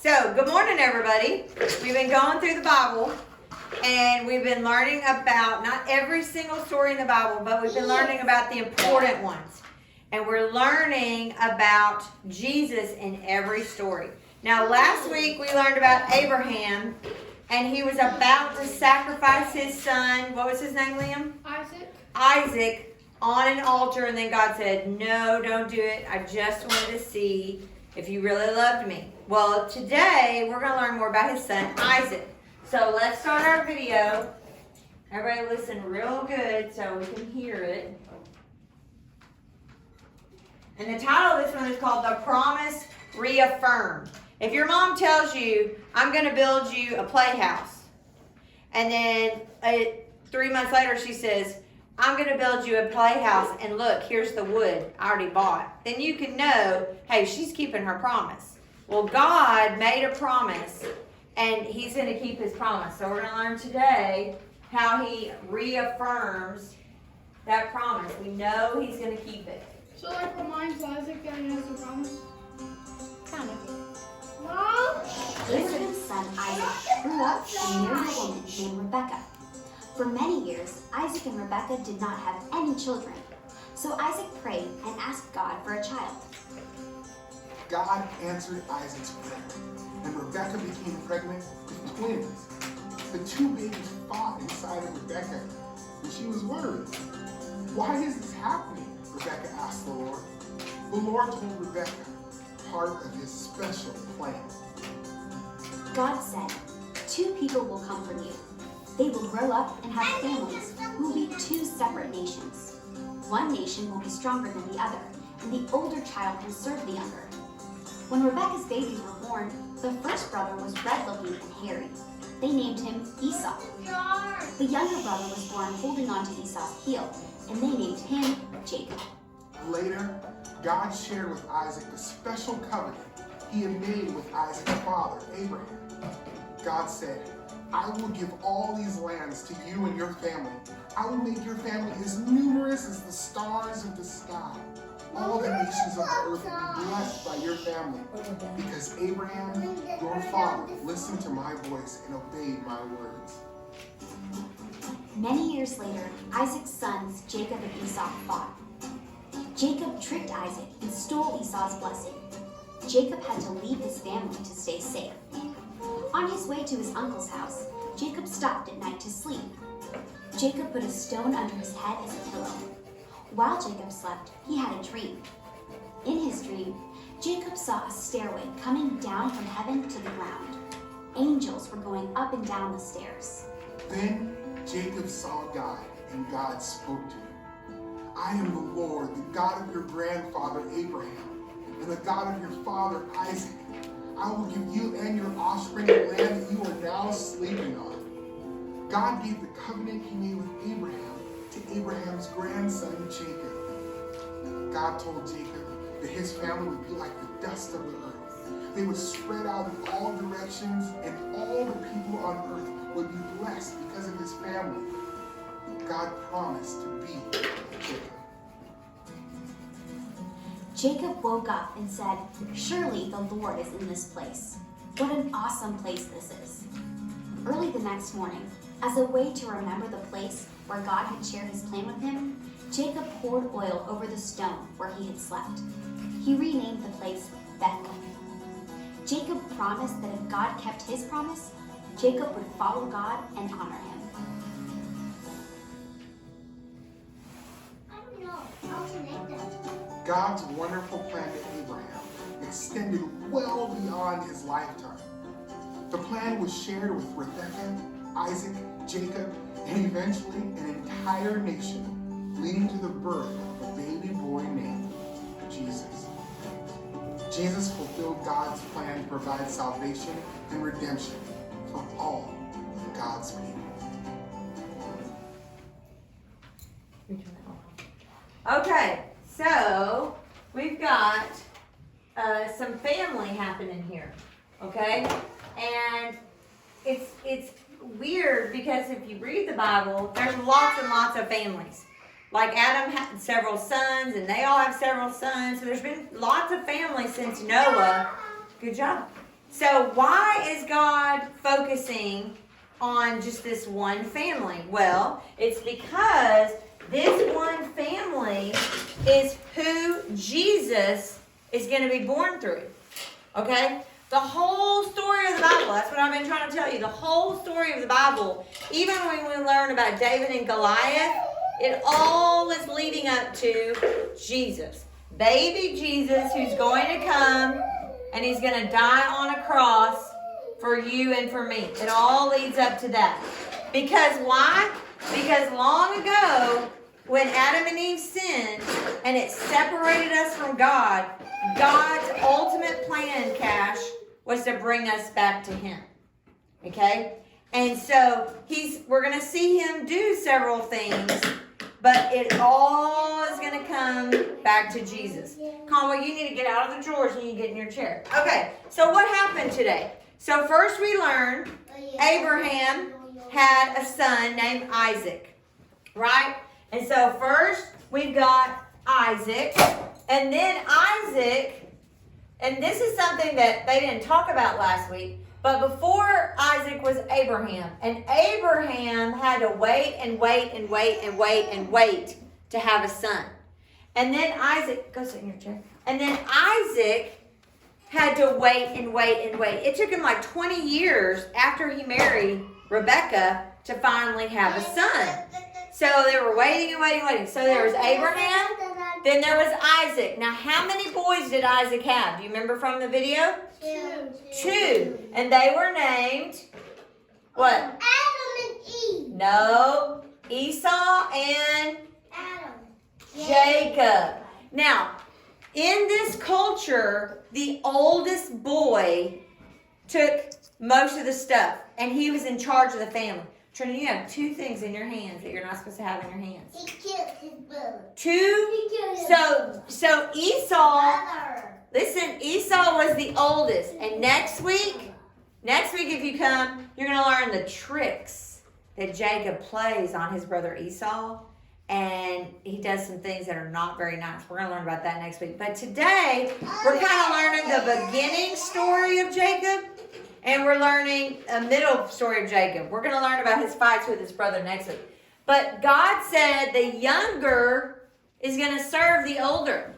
So, good morning, everybody. We've been going through the Bible, and we've been learning about not every single story in the Bible, but we've been learning about the important ones. And we're learning about Jesus in every story. Now, last week we learned about Abraham, and he was about to sacrifice his son. What was his name, Liam? Isaac on an altar, and then God said, "No, don't do it. I just wanted to see if you really loved me." Well, today we're going to learn more about his son, Isaac. So let's start our video. Everybody listen real good so we can hear it. And the title of this one is called The Promise Reaffirmed. If your mom tells you, "I'm going to build you a playhouse," and then 3 months later she says, "I'm going to build you a playhouse, and look, here's the wood I already bought," then you can know, hey, she's keeping her promise. Well, God made a promise, and he's going to keep his promise. So we're going to learn today how he reaffirms that promise. We know he's going to keep it. So like reminds Isaac that he has a promise? Kind of. Mom? Abraham's son Isaac grew up and married a woman named Rebekah. For many years, Isaac and Rebekah did not have any children. So Isaac prayed and asked God for a child. God answered Isaac's prayer, and Rebekah became pregnant with twins. The two babies fought inside of Rebekah, and she was worried. "Why is this happening?" Rebekah asked the Lord. The Lord told Rebekah part of his special plan. God said, "Two people will come from you. They will grow up and have families who will be two separate nations. One nation will be stronger than the other, and the older child will serve the younger." When Rebekah's babies were born, the first brother was red-looking and hairy. They named him Esau. The younger brother was born holding onto Esau's heel, and they named him Jacob. Later, God shared with Isaac the special covenant he had made with Isaac's father, Abraham. God said, "I will give all these lands to you and your family. I will make your family as numerous as the stars of the sky. All the nations of the earth will be blessed by your family, because Abraham, your father, listened to my voice and obeyed my words." Many years later, Isaac's sons, Jacob and Esau, fought. Jacob tricked Isaac and stole Esau's blessing. Jacob had to leave his family to stay safe. On his way to his uncle's house, Jacob stopped at night to sleep. Jacob put a stone under his head as a pillow. While Jacob slept, he had a dream. In his dream, Jacob saw a stairway coming down from heaven to the ground. Angels were going up and down the stairs. Then Jacob saw God, and God spoke to him. "I am the Lord, the God of your grandfather Abraham, and the God of your father Isaac. I will give you and your offspring the land that you are now sleeping on." God gave the covenant he made with Abraham to Abraham's grandson Jacob. God told Jacob that his family would be like the dust of the earth. They would spread out in all directions, and all the people on earth would be blessed because of his family. God promised to be Jacob. Jacob woke up and said, "Surely the Lord is in this place. What an awesome place this is." Early the next morning, as a way to remember the place where God had shared his plan with him, Jacob poured oil over the stone where he had slept. He renamed the place Bethel. Jacob promised that if God kept his promise, Jacob would follow God and honor him. God's wonderful plan to Abraham extended well beyond his lifetime. The plan was shared with Rebekah, Isaac, Jacob, and eventually an entire nation, leading to the birth of a baby boy named Jesus. Jesus fulfilled God's plan to provide salvation and redemption for all of God's people. Okay, so we've got some family happening here, okay? And it's weird because if you read the Bible, there's lots and lots of families. Like Adam had several sons, and they all have several sons. So there's been lots of families since Noah. Good job. So why is God focusing on just this one family? Well, it's because this one family is who Jesus is going to be born through. Okay? The whole story of the Bible, that's what I've been trying to tell you. The whole story of the Bible, even when we learn about David and Goliath, it all is leading up to Jesus. Baby Jesus, who's going to come and he's going to die on a cross for you and for me. It all leads up to that. Because why? Because long ago, when Adam and Eve sinned and it separated us from God, God's ultimate plan, Cash, was to bring us back to him. Okay? And so we're going to see him do several things, but it all is going to come back to Jesus. Conway, you need to get out of the drawers and you get in your chair. Okay, so what happened today? So first we learned Abraham had a son named Isaac, right? And so first we've got Isaac, and then Isaac, and this is something that they didn't talk about last week, but before Isaac was Abraham, and Abraham had to wait and wait and wait and wait and wait to have a son. And then Isaac, go sit in your chair, and then Isaac had to wait and wait and wait. It took him like 20 years after he married Rebecca to finally have a son. So they were waiting and waiting and waiting. So there was Abraham, then there was Isaac. Now, how many boys did Isaac have? Do you remember from the video? Two. And they were named, what? Adam and Eve. No, Esau and Adam. Jacob. Now, in this culture, the oldest boy took most of the stuff, and he was in charge of the family. Trinity, you have two things in your hands that you're not supposed to have in your hands. He killed his brother. Two? So Esau, Brother. listen, Esau was the oldest. And next week if you come, you're going to learn the tricks that Jacob plays on his brother Esau. And he does some things that are not very nice. We're going to learn about that next week. But today, we're kind of learning the beginning story of Jacob. And we're learning a middle story of Jacob. We're going to learn about his fights with his brother next week. But God said the younger is going to serve the older.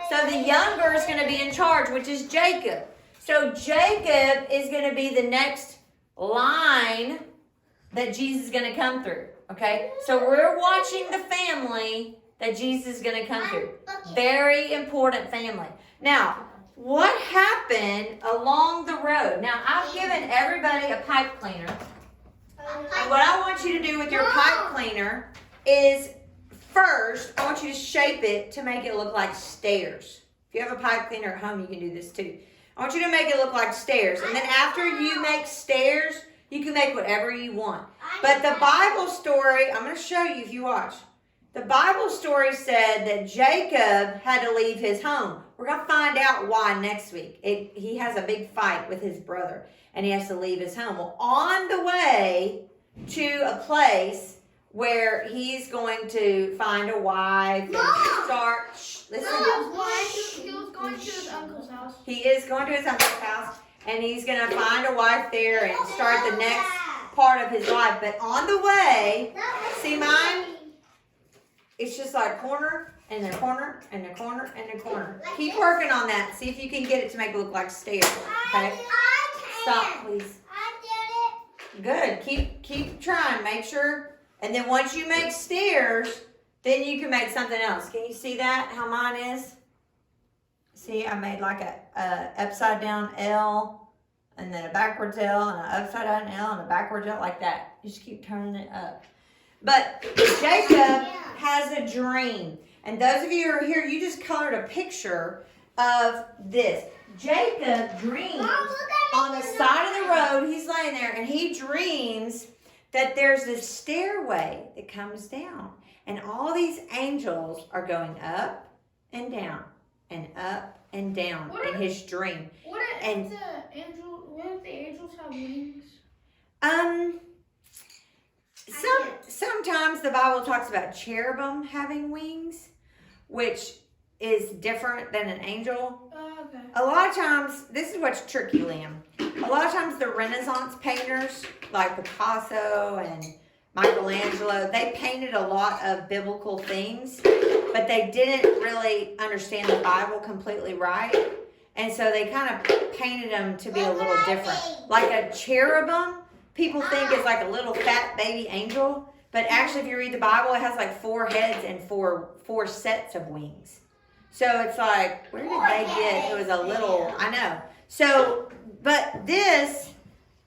So the younger is going to be in charge, which is Jacob. So Jacob is going to be the next line that Jesus is going to come through. Okay? So we're watching the family that Jesus is going to come through. Very important family. Now, what happened along the road? Now, I've given everybody a pipe cleaner. And what I want you to do with your pipe cleaner is first, I want you to shape it to make it look like stairs. If you have a pipe cleaner at home, you can do this too. I want you to make it look like stairs. And then after you make stairs, you can make whatever you want. But the Bible story, I'm going to show you if you watch. The Bible story said that Jacob had to leave his home. We're going to find out why next week. He has a big fight with his brother, and he has to leave his home. Well, on the way to a place where he's going to find a wife and start. Listen. He was going to his uncle's house. He is going to his uncle's house, and he's going to find a wife there and start the next part of his life. But on the way, see mine? It's just like corner, and then corner, and a corner, and a corner. Keep working on that. See if you can get it to make it look like stairs. Okay? Stop, please. I Good. Keep trying. Make sure. And then once you make stairs, then you can make something else. Can you see that? How mine is? See, I made like a upside down L, and then a backwards L, and an upside down L, and a backwards L, like that. Just keep turning it up. But Jacob has a dream. And those of you who are here, you just colored a picture of this. Jacob dreams on the side of the road. He's laying there, and he dreams that there's this stairway that comes down. And all these angels are going up and down and up and down in his dream. Wouldn't the angels have wings? Sometimes the Bible talks about cherubim having wings, which is different than an angel. Okay. A lot of times, this is what's tricky, Liam. A lot of times the Renaissance painters, like Picasso and Michelangelo, they painted a lot of biblical things, but they didn't really understand the Bible completely right. And so they kind of painted them to be a little different. Like a cherubim, people think is like a little fat baby angel, but actually if you read the Bible, it has like 4 heads and four sets of wings. So it's like, where did they get, it was a little, I know. So, but this,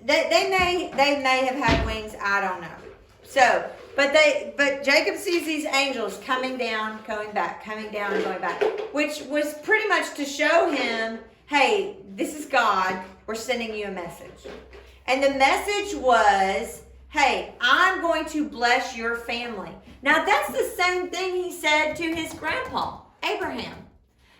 they may have had wings, I don't know. So, but Jacob sees these angels coming down, going back, coming down and going back, which was pretty much to show him, hey, this is God, we're sending you a message. And the message was, hey, I'm going to bless your family. Now that's the same thing he said to his grandpa, Abraham.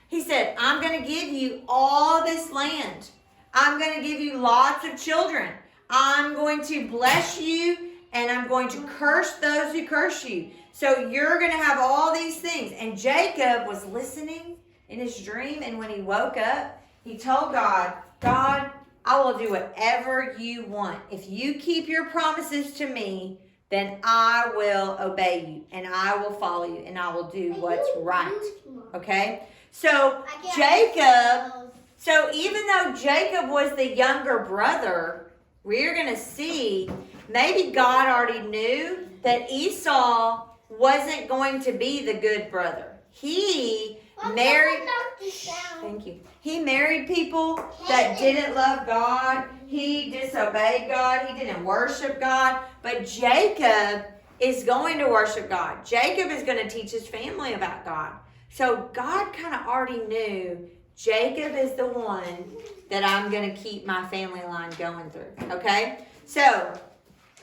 He said, I'm going to give you all this land. I'm going to give you lots of children. I'm going to bless you, and I'm going to curse those who curse you. So you're going to have all these things. And Jacob was listening in his dream, and when he woke up, he told God, God, I will do whatever you want. If you keep your promises to me, then I will obey you, and I will follow you, and I will do what's right. Okay? So Jacob, so even though Jacob was the younger brother, we're going to see maybe God already knew that Esau wasn't going to be the good brother. He married, thank you. He married people that didn't love God. He disobeyed God. He didn't worship God. But Jacob is going to worship God. Jacob is going to teach his family about God. So God kind of already knew Jacob is the one that I'm going to keep my family line going through. Okay? So,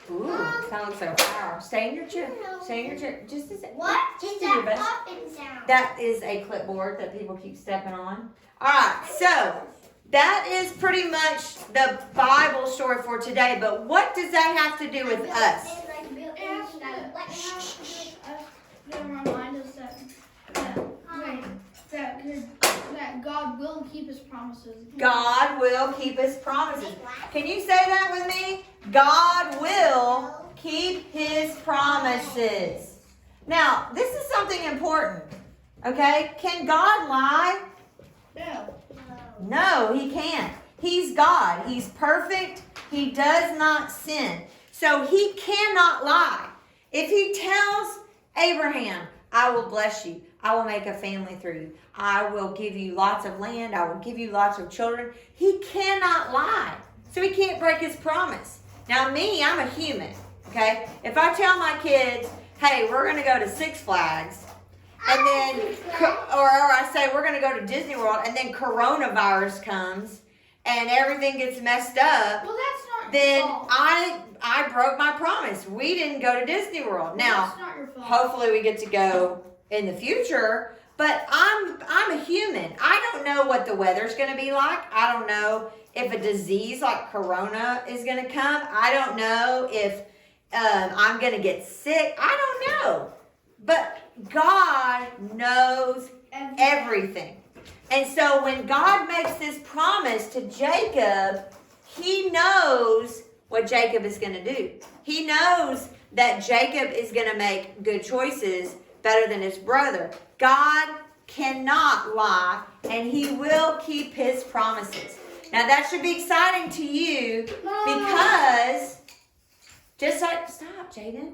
ooh, that looks so powerful. Stay in your chair. Stay in your chair. Just a second. What Just is do your that best. popping sound? That is a clipboard that people keep stepping on. All right, so that is pretty much the Bible story for today. But what does that have to do with us? They remind us that God will keep his promises. God will keep his promises. Can you say that with me? God will keep his promises. Now, this is something important. Okay? Can God lie? No. No, he can't. He's God. He's perfect. He does not sin. So he cannot lie. If he tells Abraham, I will bless you. I will make a family through you. I will give you lots of land. I will give you lots of children. He cannot lie. So he can't break his promise. Now me, I'm a human. Okay? If I tell my kids, hey, we're going to go to Six Flags, and then, or I say we're going to go to Disney World, and then coronavirus comes, and everything gets messed up, Well, that's not then your fault. I broke my promise. We didn't go to Disney World. Now, That's not your fault. hopefully we get to go in the future, but I'm a human. I don't know what the weather's going to be like. I don't know if a disease like corona is going to come. I don't know if I'm going to get sick. I don't know. But God knows everything. And so when God makes this promise to Jacob, he knows what Jacob is going to do. He knows that Jacob is going to make good choices better than his brother. God cannot lie, and he will keep his promises. Now that should be exciting to you because just like, stop, Jaden.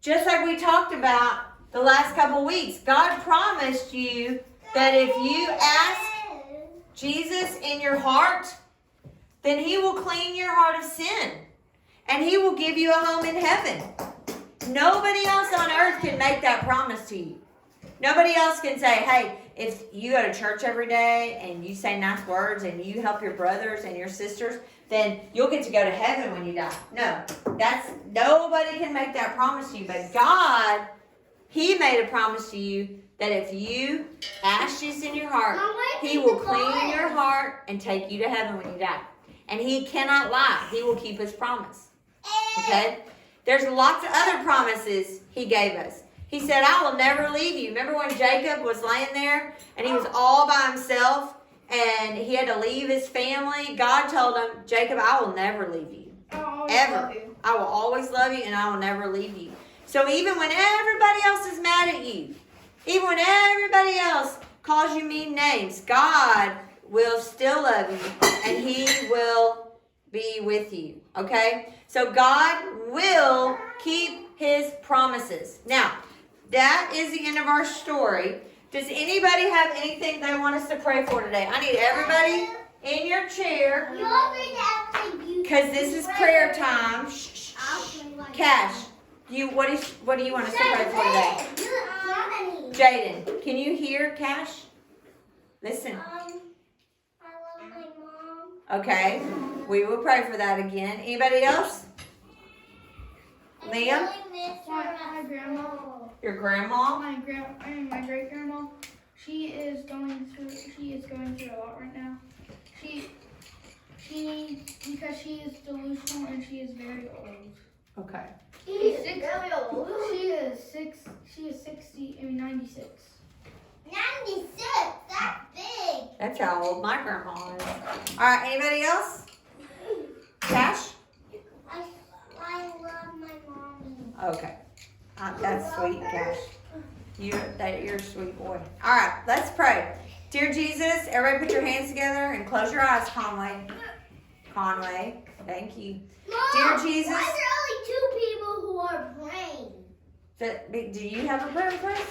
Just like we talked about the last couple weeks, God promised you that if you ask Jesus in your heart, then he will clean your heart of sin, and he will give you a home in heaven. Nobody else on earth can make that promise to you. Nobody else can say, hey, if you go to church every day and you say nice words and you help your brothers and your sisters, then you'll get to go to heaven when you die. No, nobody can make that promise to you. But God, he made a promise to you that if you ask Jesus in your heart, he will clean your heart and take you to heaven when you die. And he cannot lie. He will keep his promise. Okay? There's lots of other promises he gave us. He said, I will never leave you. Remember when Jacob was laying there and he was all by himself and he had to leave his family? God told him, Jacob, I will never leave you. Ever. I will always love you and I will never leave you. So even when everybody else is mad at you, even when everybody else calls you mean names, God will still love you and He will be with you. Okay? So God will keep His promises. Now, that is the end of our story. Does anybody have anything they want us to pray for today? I need everybody in your chair because this is prayer time. Shh, shh, shh. Cash, what do you want us to pray for today? Jaden, can you hear Cash? Listen. I love my mom. Okay, we will pray for that again. Anybody else? Liam? My grandma. Your grandma? My great grandma. She is going through a lot right now. Because she is delusional and she is very old. Okay. She's really old. She is 96. 96, that's big. That's how old my grandma is. All right, anybody else? Cash? I love my mommy. Okay. That's sweet, Cash. You're a sweet boy. All right, let's pray. Dear Jesus, everybody put your hands together and close your eyes, Conway. Conway, thank you. Mom, Dear Jesus. why are there only 2 people who are praying? Do you have a prayer request?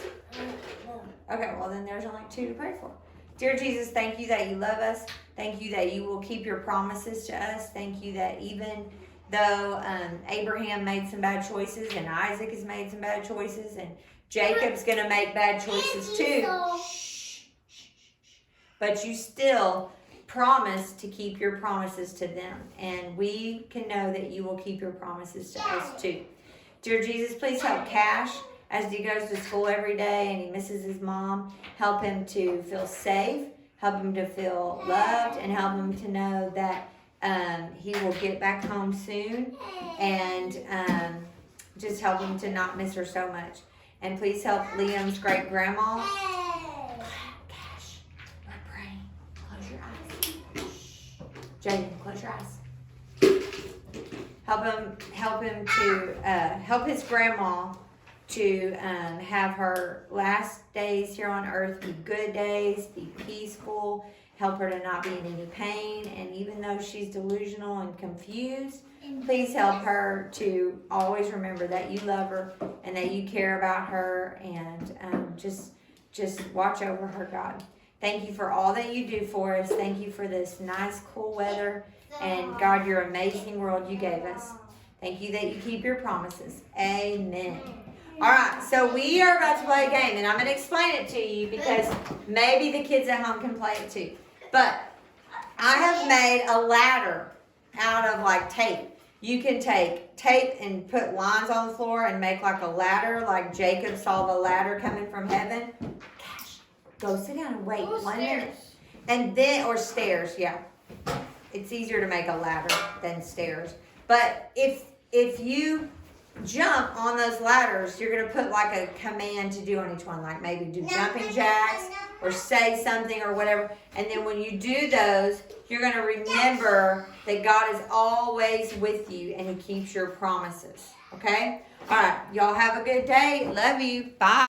Okay, well then there's only 2 to pray for. Dear Jesus, thank you that you love us. Thank you that you will keep your promises to us. Thank you that even though Abraham made some bad choices and Isaac has made some bad choices and Jacob's going to make bad choices too. Shh. But you still promise to keep your promises to them. And we can know that you will keep your promises to us too. Dear Jesus, please help Cash as he goes to school every day and he misses his mom. Help him to feel safe, help him to feel loved, and help him to know that he will get back home soon. And just help him to not miss her so much. And please help Liam's great grandma. Cash, we're praying. Close your eyes. Shh. Jaden, close your eyes. Help him to help his grandma to have her last days here on earth be good days, be peaceful, help her to not be in any pain. And even though she's delusional and confused, please help her to always remember that you love her and that you care about her, and just watch over her, God. Thank you for all that you do for us. Thank you for this nice, cool weather. And God, your amazing world you gave us. Thank you that you keep your promises. Amen. All right, so we are about to play a game, and I'm going to explain it to you because maybe the kids at home can play it too. But I have made a ladder out of like tape. You can take tape and put lines on the floor and make like a ladder, like Jacob saw the ladder coming from heaven. Gosh, go sit down and wait 1 minute. And then, or stairs, yeah. It's easier to make a ladder than stairs. But if you jump on those ladders, you're going to put like a command to do on each one, like maybe do jumping jacks or say something or whatever. And then when you do those, you're going to remember that God is always with you and He keeps your promises. Okay? All right. Y'all have a good day. Love you. Bye.